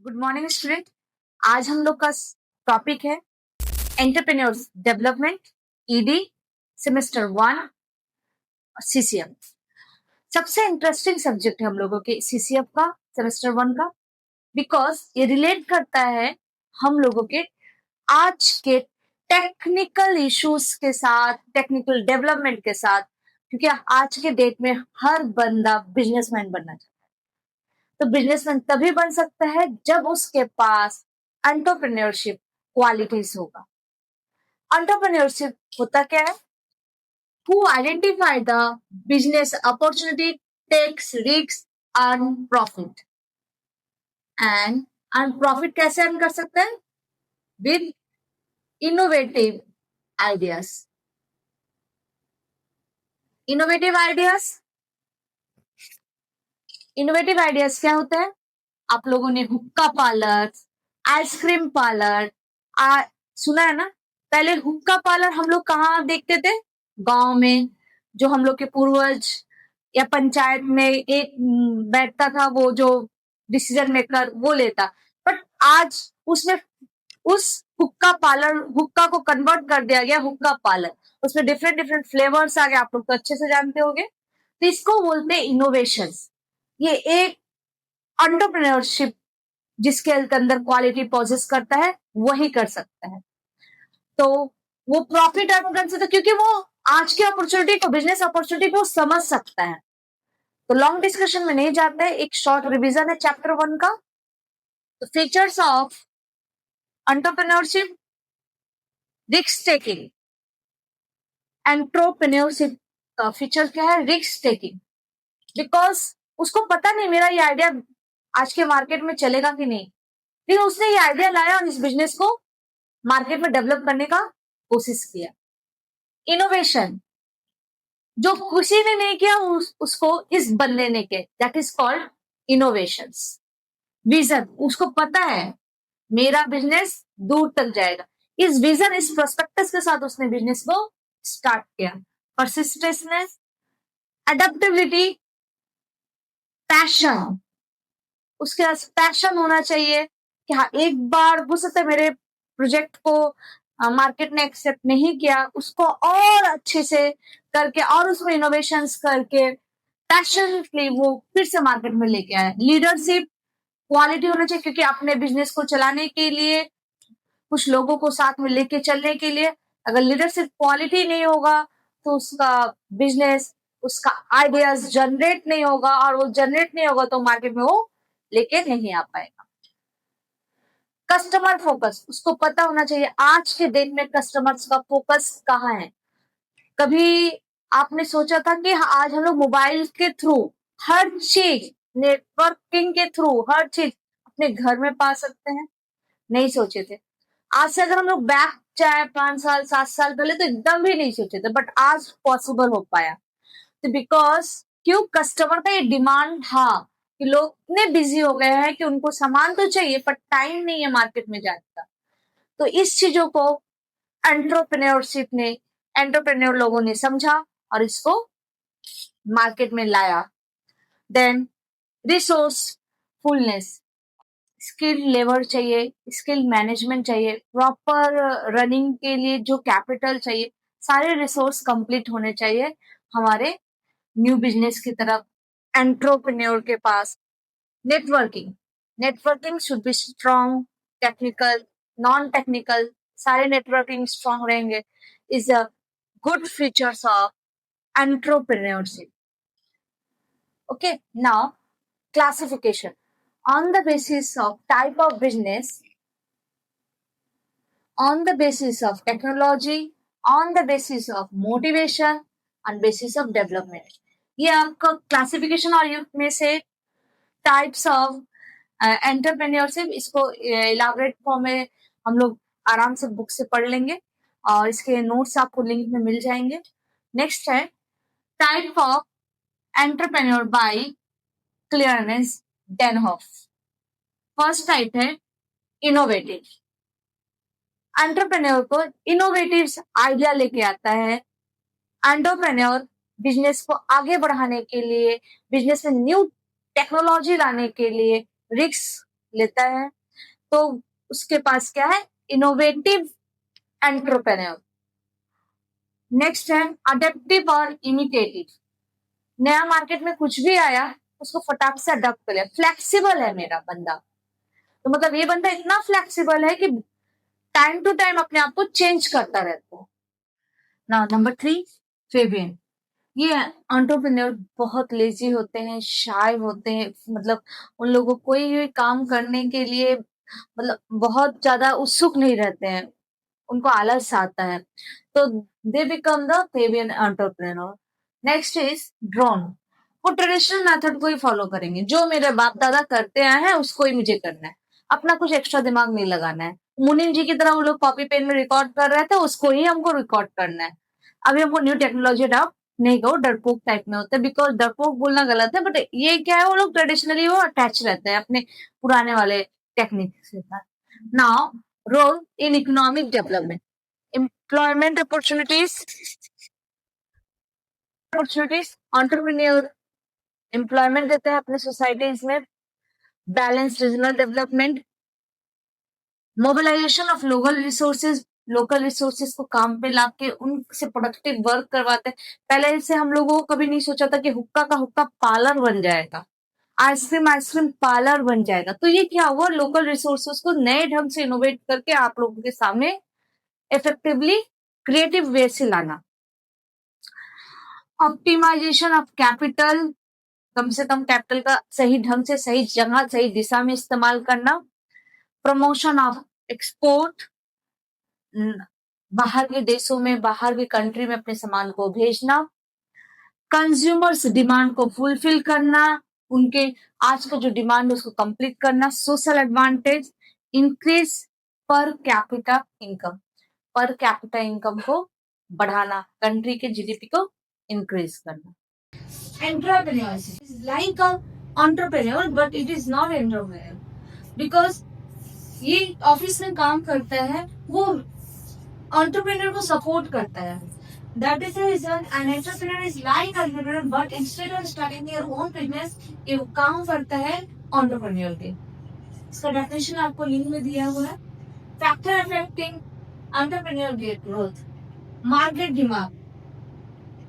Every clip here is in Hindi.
Good morning student. आज हम लोग का टॉपिक है entrepreneurs development, ED, semester 1, CCF. सबसे इंटरेस्टिंग सब्जेक्ट है हम लोगों के सीसीएफ का, सेमेस्टर 1 का, बिकॉज ये रिलेट करता है हम लोगों के आज के टेक्निकल इश्यूज के साथ, टेक्निकल डेवलपमेंट के साथ, क्योंकि आज के डेट में हर बंदा बिजनेसमैन बनना चाहता है। तो बिजनेसमैन तभी बन सकता है जब उसके पास एंटरप्रेन्योरशिप क्वालिटीज होगा। एंटरप्रेन्योरशिप होता क्या है? Who identify the business opportunity, takes risks, earn profit. And earn profit कैसे earn कर सकते हैं? With innovative ideas. Innovative ideas? Innovative ideas क्या होता है? आप लोगों ने हुक्का पार्लर, आइसक्रीम पार्लर सुना है ना? पहले हुक्का पार्लर हम लोग कहाँ देखते थे? गांव में, जो हम लोग के पूर्वज या पंचायत में एक बैठता था, वो जो डिसीजन मेकर वो लेता। बट आज उसमें उस हुक्का को कन्वर्ट कर दिया गया हुक्का पार्लर। उसमें डिफरेंट डिफरेंट फ्लेवर्स आ गए, आप लोग तो अच्छे से जानते होंगे। तो इसको बोलते हैं इनोवेशंस। ये एक एंटरप्रेन्योरशिप जिसके अंदर क्वालिटी पॉजेस करता है वही कर सकता है। तो वो प्रॉफिट अर्न कर सकता है क्योंकि वो आज की अपॉर्चुनिटी को, बिजनेस अपॉर्चुनिटी को समझ सकता है। तो लॉन्ग डिस्कशन में नहीं जाते हैं, एक शॉर्ट रिवीजन है चैप्टर 1 का। तो features of entrepreneurship, risk taking. Entrepreneurship का फीचर क्या है? Risk taking. बिकॉज उसको पता नहीं मेरा ये आइडिया आज के मार्केट में चलेगा कि नहीं, लेकिन उसने ये आइडिया लाया और इस बिजनेस को मार्केट में डेवलप करने का कोशिश किया। इनोवेशन, जो किसी ने नहीं किया उसको इस बंदे ने किया, that is called innovations. Vision, उसको पता है मेरा बिजनेस दूर तक जाएगा। इस विजन, इस प्रोस्पेक्टस के साथ उसने बिजनेस को स्टार्ट किया। Persistence, adaptability, passion. उसके पास पैशन होना चाहिए कि हाँ, एक बार हो सकता है मेरे प्रोजेक्ट को मार्केट ने एक्सेप्ट नहीं किया, उसको और अच्छे से करके और उसमें इनोवेशंस करके पैशनेटली वो फिर से मार्केट में लेके आए। लीडरशिप क्वालिटी होना चाहिए, क्योंकि अपने बिजनेस को चलाने के लिए, कुछ लोगों को साथ में लेके चलने के लिए अगर लीडरशिप क्वालिटी नहीं होगा तो उसका बिजनेस, उसका आइडियाज जनरेट नहीं होगा, और वो जनरेट नहीं होगा तो मार्केट में वो लेके नहीं आ पाएगा। कस्टमर फोकस, उसको पता होना चाहिए आज के दिन में कस्टमर्स का फोकस कहाँ है। कभी आपने सोचा था कि आज हम लोग मोबाइल के थ्रू हर चीज, नेटवर्किंग के थ्रू हर चीज अपने घर में पा सकते हैं? नहीं सोचे थे। आज से अगर हम लोग बैक जाए 5 साल 7 साल पहले तो एकदम भी नहीं सोचे थे, बट आज पॉसिबल हो पाया। तो बिकॉज क्यों? कस्टमर का ये डिमांड था कि लोग इतने बिजी हो गए हैं कि उनको सामान तो चाहिए पर टाइम नहीं है मार्केट में जाने का। तो इस चीजों को एंटरप्रेन्योरशिप ने, एंटरप्रेन्योर लोगों ने समझा और इसको मार्केट में लाया। देन रिसोर्सफुलनेस, स्किल लेबर चाहिए, स्किल मैनेजमेंट चाहिए, प्रॉपर रनिंग के लिए जो कैपिटल चाहिए, सारे रिसोर्स कंप्लीट होने चाहिए हमारे न्यू बिजनेस की तरफ एंटरप्रेन्योर के पास। Networking, networking should be strong, technical, non technical, सारे नेटवर्किंग स्ट्रॉन्ग रहेंगे। Is a good features of entrepreneurship. Okay, now classification. On the basis of type of business, on the basis of technology, on the basis of motivation, on basis of development. ये आपका क्लासिफिकेशन और ये में से टाइप्स ऑफ एंटरप्रेन्योरशिप, इसको इलाबरेट फॉर्म में हम लोग आराम से बुक से पढ़ लेंगे और इसके नोट्स आपको लिंक में मिल जाएंगे। नेक्स्ट है type of entrepreneur by Clarence Danhof. First type है इनोवेटिव। एंटरप्रेन्योर को इनोवेटिव आइडिया लेके आता है। एंटरप्रेन्योर बिजनेस को आगे बढ़ाने के लिए, बिजनेस में न्यू टेक्नोलॉजी लाने के लिए, रिस्क लेता है तो उसके पास क्या है, इनोवेटिव एंटरप्रेन्योर। नेक्स्ट है अडेप्टिव और इमिटेटिव। नया मार्केट में कुछ भी आया उसको फटाक से अडॉप्ट कर लिया, फ्लेक्सिबल है मेरा बंदा। तो मतलब ये बंदा इतना फ्लेक्सिबल है कि टाइम टू टाइम अपने आप को चेंज करता रहता है ना। Number 3, Fabian. ये एंटरप्रेन्योर बहुत लेजी होते हैं, शाय होते हैं, मतलब उन लोगों को कोई भी काम करने के लिए मतलब बहुत ज्यादा उत्सुक नहीं रहते हैं, उनको आलस आता है, तो they become the Fabian entrepreneur. Next is drone. वो ट्रेडिशनल मेथड को ही फॉलो करेंगे, जो मेरे बाप दादा करते आए हैं उसको ही मुझे करना है, अपना कुछ एक्स्ट्रा दिमाग नहीं लगाना है। मुनीम जी की तरह वो लोग कॉपी पेन में रिकॉर्ड कर रहे थे, उसको ही हमको रिकॉर्ड करना है। अभी हमको न्यू टेक्नोलॉजी अडॉप्ट नहीं करो, डरपोक टाइप में होते हैं, बिकॉज डरपोक बोलना गलत है, बट ये क्या है, वो लोग ट्रेडिशनली वो अटैच रहते हैं अपने पुराने वाले टेक्निक से। Now role in economic development, employment opportunities, entrepreneur employment देते हैं अपने सोसाइटीज में, balance regional development, mobilisation of local resources को काम पे लाके उनसे प्रोडक्टिव वर्क करवाते हैं। पहले से हम लोगों को कभी नहीं सोचा था कि हुक्का का हुक्का पार्लर बन जाएगा, आइसक्रीम पार्लर बन जाएगा। तो ये क्या हुआ, लोकल रिसोर्सेज को नए ढंग से इनोवेट करके आप लोगों के सामने इफेक्टिवली क्रिएटिव वे से लाना। ऑप्टिमाइजेशन ऑफ कैपिटल, कम से कम कैपिटल का सही ढंग से सही जगह सही दिशा में इस्तेमाल करना। प्रमोशन ऑफ एक्सपोर्ट, बाहर के देशों में बाहर के कंट्री में अपने सामान को भेजना। कंज्यूमर्स डिमांड को फुलफिल करना, उनके आज का जो डिमांड है उसको कंप्लीट करना। Social advantage, increase per capita income, per capita income को बढ़ाना, कंट्री के जीडीपी को इंक्रीज करना। Entrepreneurship is like a entrepreneur but it is not entrepreneur because ये ऑफिस में काम करता है, वो entrepreneur को सपोर्ट करता है। That is the reason an entrepreneur is like entrepreneur but instead of starting their own business ये काम करता है entrepreneur के। इसका डेफिनेशन आपको लिंक में दिया हुआ है। Factor affecting entrepreneur growth, market demand,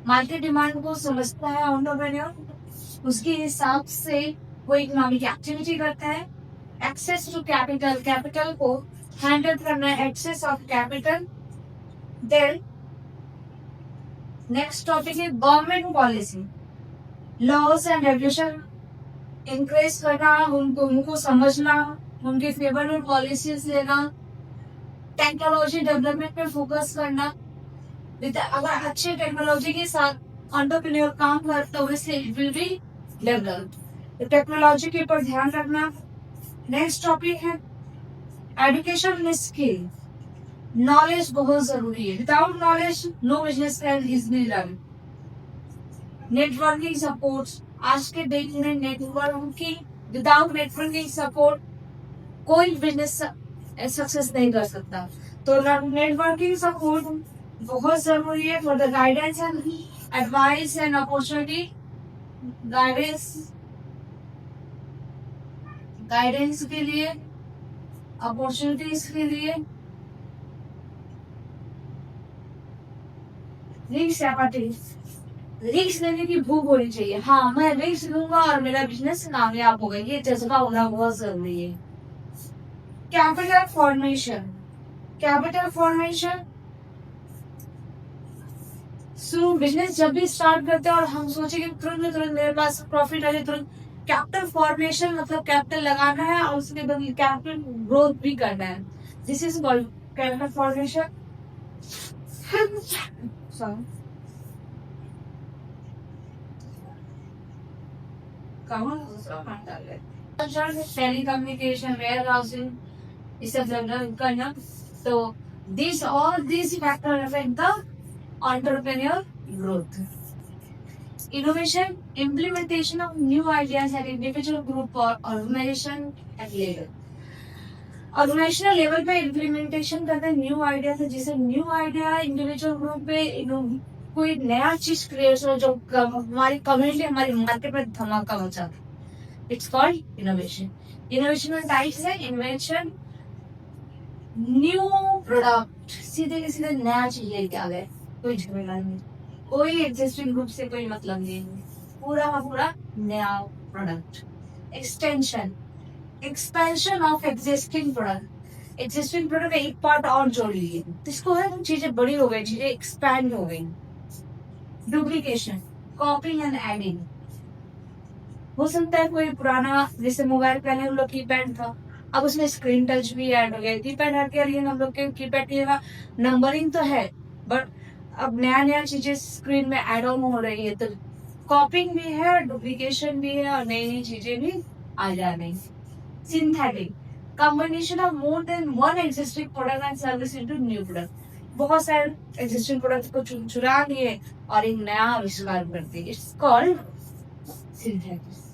market demand को समझता है एंटरप्रेन्योर, उसके हिसाब से वो इकोनॉमिक एक्टिविटी करता है। एक्सेस टू कैपिटल, कैपिटल को हैंडल करना है, access of capital. Then next topic है government policy, laws and regulation increase करना, उनको समझना, उनके फेवर में पॉलिसीज लेना। टेक्नोलॉजी डेवलपमेंट पे फोकस करना, अगर अच्छे टेक्नोलॉजी के साथ एंटरप्रेन्योर काम करता है वैसे it will be developed. Technology के ऊपर ध्यान रखना। नेक्स्ट टॉपिक है एजुकेशन स्किल, नॉलेज बहुत जरूरी है, without knowledge no business can easily run. Networking support, आज के डेट में नेटवर्किंग, विदाउट नेटवर्किंग सपोर्ट कोई बिजनेस सक्सेस नहीं कर सकता। तो नेटवर्किंग सपोर्ट बहुत जरूरी है for the guidance and advice and opportunity. Guidance के लिए, अपॉर्चुनिटीज के लिए। रिस्क लेने की भूख होनी चाहिए। हाँ, मैं रिस्क लूंगा और मेरा बिजनेस कामयाब होगा, ये जज्बा होना बहुत जरूरी है। Capital formation, capital formation business जब भी स्टार्ट करते हैं और हम सोचे कि तुरंत मेरे पास प्रॉफिट आ जाए तुरंत, कैपिटल फॉर्मेशन मतलब कैपिटल लगाना है और उसके बाद कैपिटल ग्रोथ भी करना है। This is called capital formation. Telecommunication, warehousing, इस सब डेवलप करना। तो this all this factor affect the entrepreneur growth. Innovation, implementation of new ideas at individual group or organization at level. Organisational level पे इम्प्लीमेंटेशन करते हैं न्यू आइडिया से, जिसे न्यू आइडिया इंडिविजुअल ग्रुप पे कोई नया चीज क्रिएट हो जो हमारी कम्युनिटी हमारी मार्केट में धमाका मचा। It's called innovation. इनोवेशन में टाइप्स है. इन्वेंशन, न्यू प्रोडक्ट, सीधे के सीधे नया चीज लेके आ गए, कोई झमेला नहीं, कोई एग्जिस्टिंग ग्रुप से कोई मतलब नहीं, पूरा का पूरा नया product. Extension, expansion of existing product. Existing product का एक पार्ट और जोड़ लिए, इसको है चीजें बड़ी हो गई, चीजें एक्सपैंड हो गई. Duplication, कॉपिंग and adding. हो सकता है कोई पुराना, जैसे मोबाइल पहले हम लोग कीपैड था, अब उसमें स्क्रीन टच भी ऐड हो गया. कीपैड हट गया, लेकिन हम लोग के कीपैड की जगह नंबरिंग तो है, बट अब नया नया चीजें स्क्रीन में ऐड ऑन हो रही है. तो कॉपिंग भी है, डुप्लीकेशन भी है, और नई नई चीजें भी आ जा रही. Synthetic, combination of more than one existing product and service into new product. बहुत सारे एग्जिस्टिंग प्रोडक्ट को चुरा लिए और एक नया आविष्कार कर दिए. It's called synthetic.